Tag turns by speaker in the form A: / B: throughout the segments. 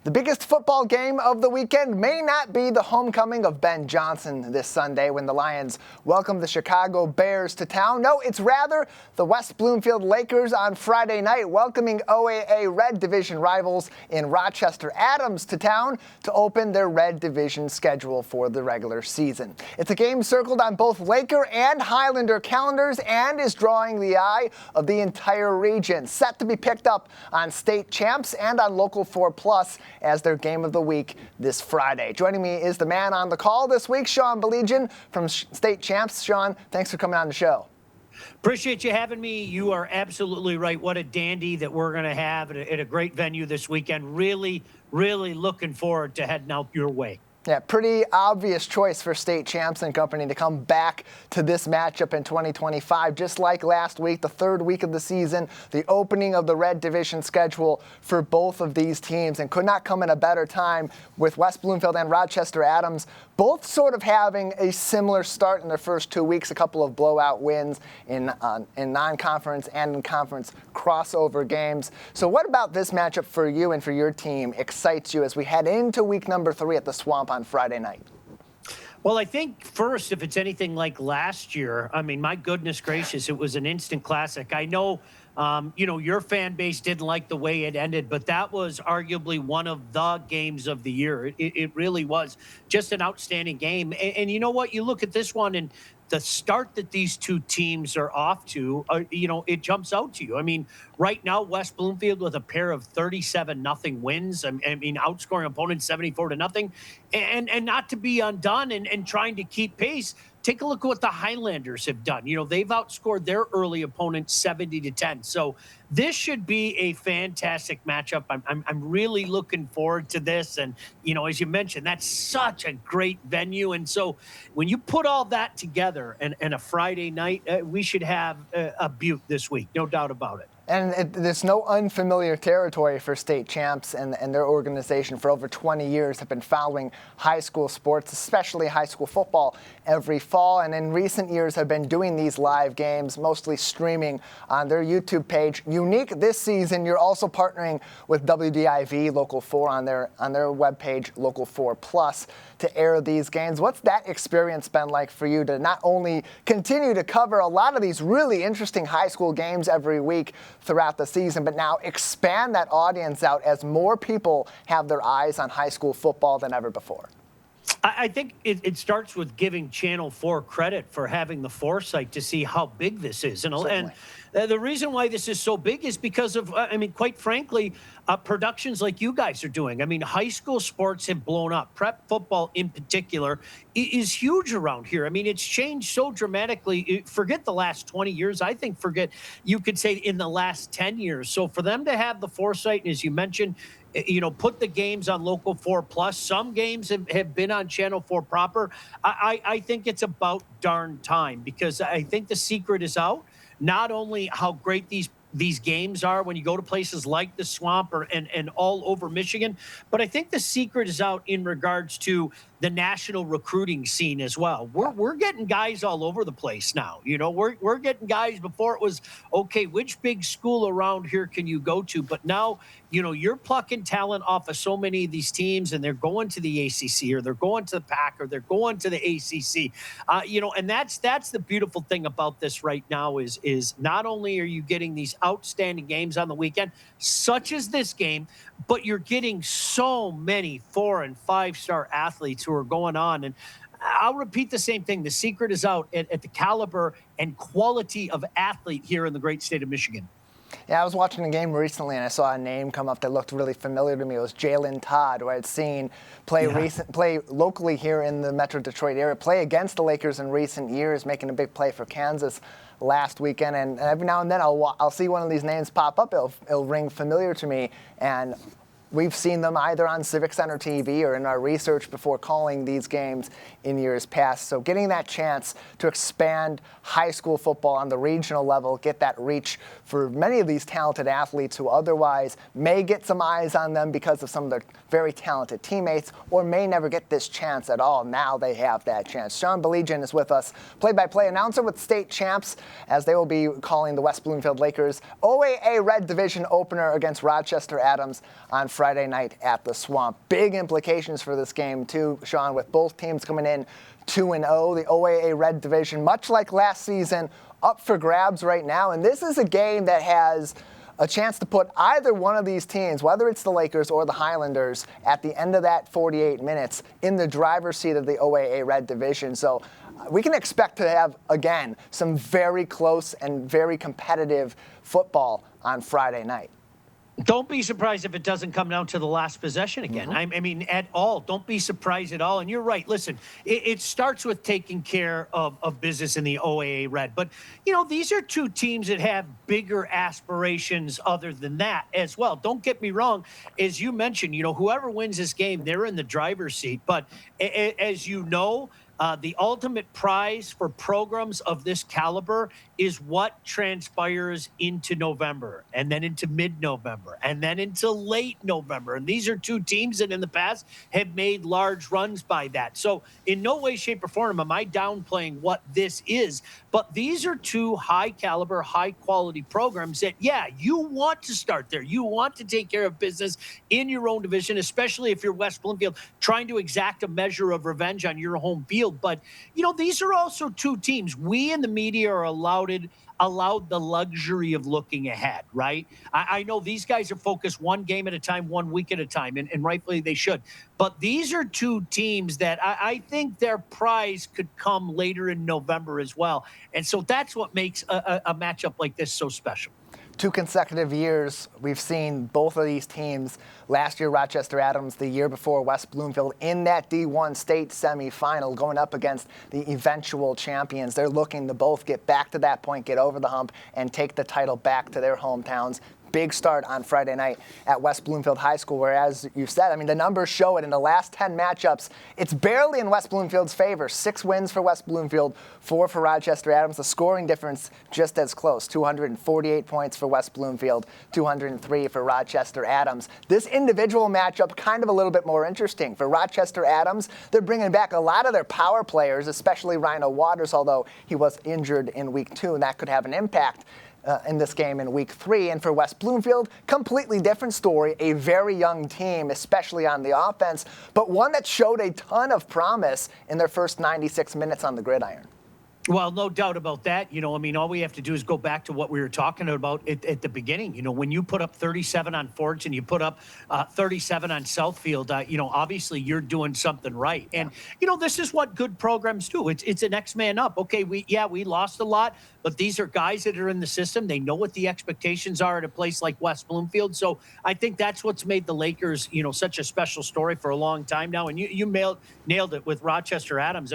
A: The biggest football game of the weekend may not be the homecoming of Ben Johnson this Sunday when the Lions welcome the Chicago Bears to town. No, it's rather the West Bloomfield Lakers on Friday night welcoming OAA Red Division rivals in Rochester Adams to town to open their Red Division schedule for the regular season. It's a game circled on both Laker and Highlander calendars and is drawing the eye of the entire region. Set to be picked up on State Champs and on Local 4+ as their game of the week this Friday. Joining me is the man on the call this week, Sean Baligian from State Champs. Sean, thanks for coming on the show.
B: Appreciate you having me. You are absolutely right. What a dandy that we're going to have at a great venue this weekend. Really, really looking forward to heading out your way.
A: Yeah, pretty obvious choice for State Champs and company to come back to this matchup in 2025. Just like last week, the third week of the season, the opening of the Red Division schedule for both of these teams, and could not come at a better time with West Bloomfield and Rochester Adams both sort of having a similar start in their first 2 weeks, a couple of blowout wins in non-conference and in conference crossover games. So what about this matchup for you and for your team excites you as we head into week number 3 at the Swamp on Friday night?
B: Well, I think first, if it's anything like last year, I mean, my goodness gracious, it was an instant classic. I know, your fan base didn't like the way it ended, but that was arguably one of the games of the year. It really was just an outstanding game. And you know what? You look at this one and the start that these two teams are off to, it jumps out to you. I mean, right now, West Bloomfield with a pair of 37-0 wins. I mean, outscoring opponents 74-0, and not to be undone and trying to keep pace. Take a look at what the Highlanders have done. They've outscored their early opponent 70-10. So this should be a fantastic matchup. I'm really looking forward to this. And, as you mentioned, that's such a great venue. And so when you put all that together and a Friday night, we should have a beaut this week. No doubt about it.
A: And there's no unfamiliar territory for State Champs and their organization. For over 20 years have been following high school sports, especially high school football, every fall. And in recent years have been doing these live games, mostly streaming on their YouTube page. Unique this season, you're also partnering with WDIV Local 4 on their webpage, Local 4+, to air these games. What's that experience been like for you to not only continue to cover a lot of these really interesting high school games every week throughout the season, but now expand that audience out as more people have their eyes on high school football than ever before?
B: I think it starts with giving Channel 4 credit for having the foresight to see how big this is. And the reason why this is so big is because of, quite frankly, productions like you guys are doing. I mean, high school sports have blown up. Prep football in particular is huge around here. I mean, it's changed so dramatically. Forget the last 20 years. I think you could say in the last 10 years. So for them to have the foresight, and as you mentioned, put the games on Local 4+. Some games have been on Channel 4 proper. I think it's about darn time, because I think the secret is out. Not only how great these games are when you go to places like the Swamp and all over Michigan, but I think the secret is out in regards to the national recruiting scene as well. We're getting guys all over the place now. We're getting guys. Before it was, okay, which big school around here can you go to? But now, you're plucking talent off of so many of these teams, and they're going to the ACC, or they're going to the PAC, or they're going to the ACC. And that's the beautiful thing about this right now is not only are you getting these outstanding games on the weekend, such as this game, but you're getting so many 4- and 5-star athletes who are going on. And I'll repeat the same thing. The secret is out at the caliber and quality of athlete here in the great state of Michigan.
A: Yeah, I was watching a game recently and I saw a name come up that looked really familiar to me. It was Jalen Todd, who I had seen play locally here in the Metro Detroit area, play against the Lakers in recent years, making a big play for Kansas last weekend. And every now and then I'll see one of these names pop up. It'll ring familiar to me, and we've seen them either on Civic Center TV or in our research before calling these games in years past. So getting that chance to expand high school football on the regional level, get that reach for many of these talented athletes who otherwise may get some eyes on them because of some of their very talented teammates, or may never get this chance at all. Now they have that chance. Sean Baligian is with us, play-by-play announcer with State Champs, as they will be calling the West Bloomfield Lakers OAA Red Division opener against Rochester Adams on Friday Friday night at the Swamp. Big implications for this game, too, Sean, with both teams coming in 2-0. The OAA Red Division, much like last season, up for grabs right now. And this is a game that has a chance to put either one of these teams, whether it's the Lakers or the Highlanders, at the end of that 48 minutes in the driver's seat of the OAA Red Division. So we can expect to have, again, some very close and very competitive football on Friday night.
B: Don't be surprised if it doesn't come down to the last possession again. I mean, at all. Don't be surprised at all. And you're right. Listen, it starts with taking care of business in the OAA Red. But, these are two teams that have bigger aspirations other than that as well. Don't get me wrong. As you mentioned, whoever wins this game, they're in the driver's seat. But as you know, the ultimate prize for programs of this caliber is what transpires into November and then into mid-November and then into late November. And these are two teams that in the past have made large runs by that. So in no way, shape, or form am I downplaying what this is. But these are two high-caliber, high-quality programs that, you want to start there. You want to take care of business in your own division, especially if you're West Bloomfield trying to exact a measure of revenge on your home field. But, these are also two teams. We in the media are allowed the luxury of looking ahead, right? I know these guys are focused one game at a time, 1 week at a time, and rightfully they should. But these are two teams that I think their prize could come later in November as well. And so that's what makes a matchup like this so special.
A: 2 consecutive years, we've seen both of these teams. Last year, Rochester Adams, the year before, West Bloomfield, in that D1 state semifinal, going up against the eventual champions. They're looking to both get back to that point, get over the hump, and take the title back to their hometowns. Big start on Friday night at West Bloomfield High School, where, as you said, the numbers show it. In the last 10 matchups, it's barely in West Bloomfield's favor. 6 wins for West Bloomfield, 4 for Rochester Adams. The scoring difference just as close, 248 points for West Bloomfield, 203 for Rochester Adams. This individual matchup kind of a little bit more interesting. For Rochester Adams, they're bringing back a lot of their power players, especially Rhino Waters, although he was injured in week 2, and that could have an impact in this game in week 3. And for West Bloomfield, completely different story. A very young team, especially on the offense, but one that showed a ton of promise in their first 96 minutes on the gridiron.
B: Well, no doubt about that. All we have to do is go back to what we were talking about at the beginning. When you put up 37 on Forge and you put up 37 on Southfield, obviously you're doing something right. And, this is what good programs do. It's an next man up. Okay, we lost a lot, but these are guys that are in the system. They know what the expectations are at a place like West Bloomfield. So I think that's what's made the Lakers, such a special story for a long time now. And you nailed it with Rochester Adams.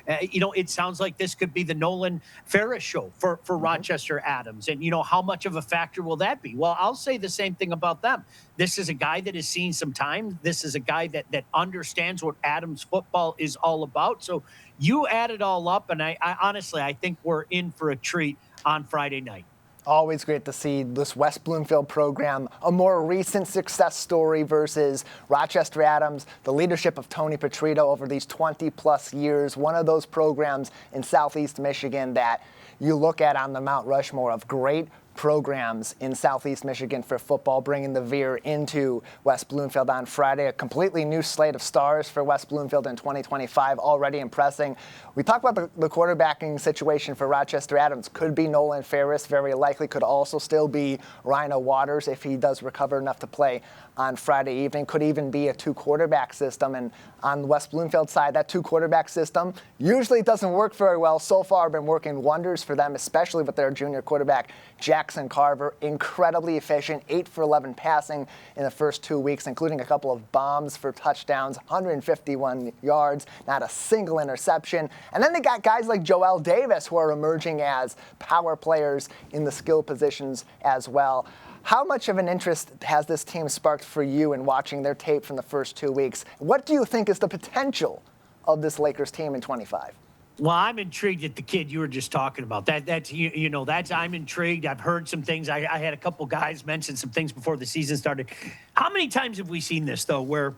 B: It sounds like this could be the Nolan Ferris show for Rochester Adams. And, how much of a factor will that be? Well, I'll say the same thing about them. This is a guy that has seen some time. This is a guy that understands what Adams football is all about. So you add it all up, and I honestly, I think we're in for a treat on Friday night.
A: Always great to see this West Bloomfield program, a more recent success story versus Rochester Adams, the leadership of Tony Petrito over these 20-plus years, one of those programs in Southeast Michigan that you look at on the Mount Rushmore of great programs in Southeast Michigan for football, bringing the Veer into West Bloomfield on Friday. A completely new slate of stars for West Bloomfield in 2025, already impressing. We talked about the quarterbacking situation for Rochester Adams. Could be Nolan Ferris, very likely. Could also still be Rhino Waters if he does recover enough to play on Friday evening. Could even be a 2-quarterback system. And on the West Bloomfield side, that 2-quarterback system usually doesn't work very well. So far, been working wonders for them, especially with their junior quarterback, Jackson Carver. Incredibly efficient, 8 for 11 passing in the first 2 weeks, including a couple of bombs for touchdowns, 151 yards, not a single interception. And then they got guys like Joel Davis who are emerging as power players in the skill positions as well. How much of an interest has this team sparked for you in watching their tape from the first 2 weeks? What do you think is the potential of this Lakers team in 25?
B: Well, I'm intrigued at the kid you were just talking about. That's I'm intrigued. I've heard some things. I had a couple guys mention some things before the season started. How many times have we seen this, though, where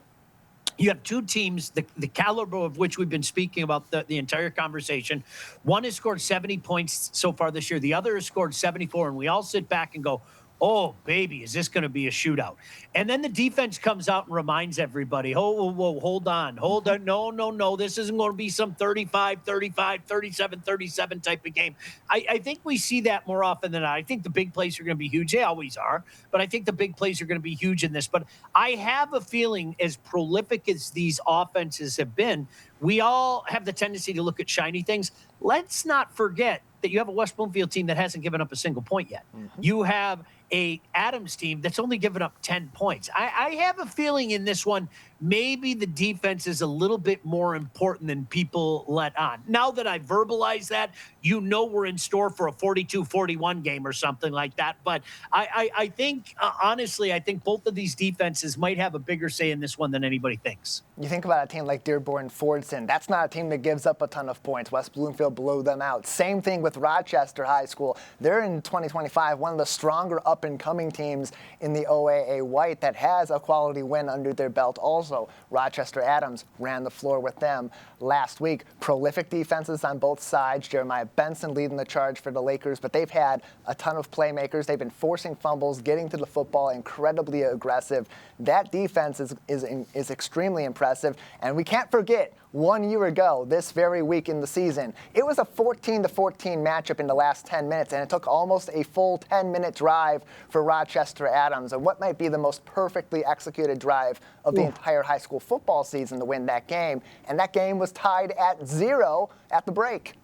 B: you have two teams, the caliber of which we've been speaking about the entire conversation. One has scored 70 points so far this year. The other has scored 74. And we all sit back and go, oh, baby, is this going to be a shootout? And then the defense comes out and reminds everybody, oh, whoa, hold on. No. This isn't going to be some 35, 35, 37, 37 type of game. I think we see that more often than not. I think the big plays are going to be huge. They always are. But I think the big plays are going to be huge in this. But I have a feeling, as prolific as these offenses have been, we all have the tendency to look at shiny things. Let's not forget that you have a West Bloomfield team that hasn't given up a single point yet. You have a Adams team that's only given up 10 points. I have a feeling in this one, maybe the defense is a little bit more important than people let on. Now that I verbalize that, we're in store for a 42-41 game or something like that. But I think, honestly, I think both of these defenses might have a bigger say in this one than anybody thinks.
A: You think about a team like Dearborn-Fordson. That's not a team that gives up a ton of points. West Bloomfield blew them out. Same thing with Rochester High School. They're in 2025 one of the stronger up-and-coming teams in the OAA White that has a quality win under their belt also. Rochester Adams ran the floor with them last week. Prolific defenses on both sides. Jeremiah Benson leading the charge for the Lakers, but they've had a ton of playmakers. They've been forcing fumbles, getting to the football, incredibly aggressive. That defense is extremely impressive, and we can't forget 1 year ago, this very week in the season, it was a 14-14 matchup in the last 10 minutes, and it took almost a full 10-minute drive for Rochester Adams, and what might be the most perfectly executed drive of the entire high school football season to win that game. And that game was tied at 0 at the break.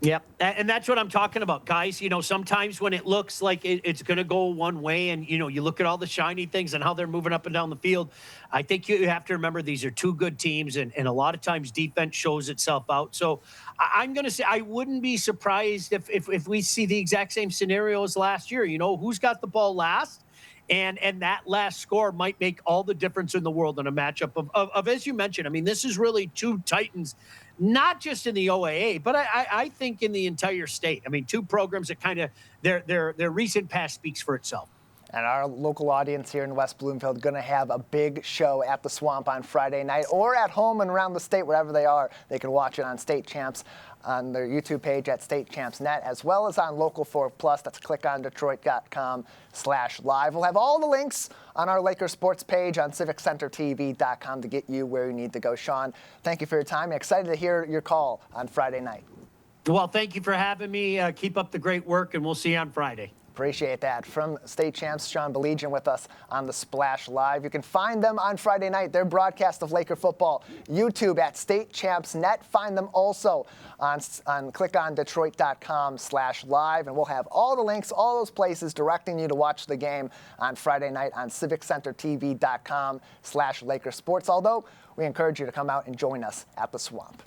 B: Yep. And that's what I'm talking about, guys. Sometimes when it looks like it's going to go one way and, you look at all the shiny things and how they're moving up and down the field, I think you have to remember these are two good teams, and a lot of times defense shows itself out. So I'm going to say I wouldn't be surprised if we see the exact same scenario as last year. Who's got the ball last? And that last score might make all the difference in the world in a matchup of as you mentioned, I mean, this is really two Titans, not just in the OAA, but I think in the entire state. I mean, two programs that kind of their recent past speaks for itself.
A: And our local audience here in West Bloomfield going to have a big show at the Swamp on Friday night, or at home and around the state, wherever they are. They can watch it on State Champs on their YouTube page at State Champs Net, as well as on Local 4 Plus. That's clickondetroit.com/live. We'll have all the links on our Lakers sports page on civiccentertv.com to get you where you need to go. Sean, thank you for your time. Excited to hear your call on Friday night.
B: Well, thank you for having me. Keep up the great work, and we'll see you on Friday.
A: Appreciate that. From State Champs, Sean Baligian with us on the Splash Live. You can find them on Friday night, their broadcast of Laker football, YouTube at State Champs Net. Find them also on clickondetroit.com/live. And we'll have all the links, all those places directing you to watch the game on Friday night on civiccentertv.com/Laker Sports. Although we encourage you to come out and join us at the Swamp.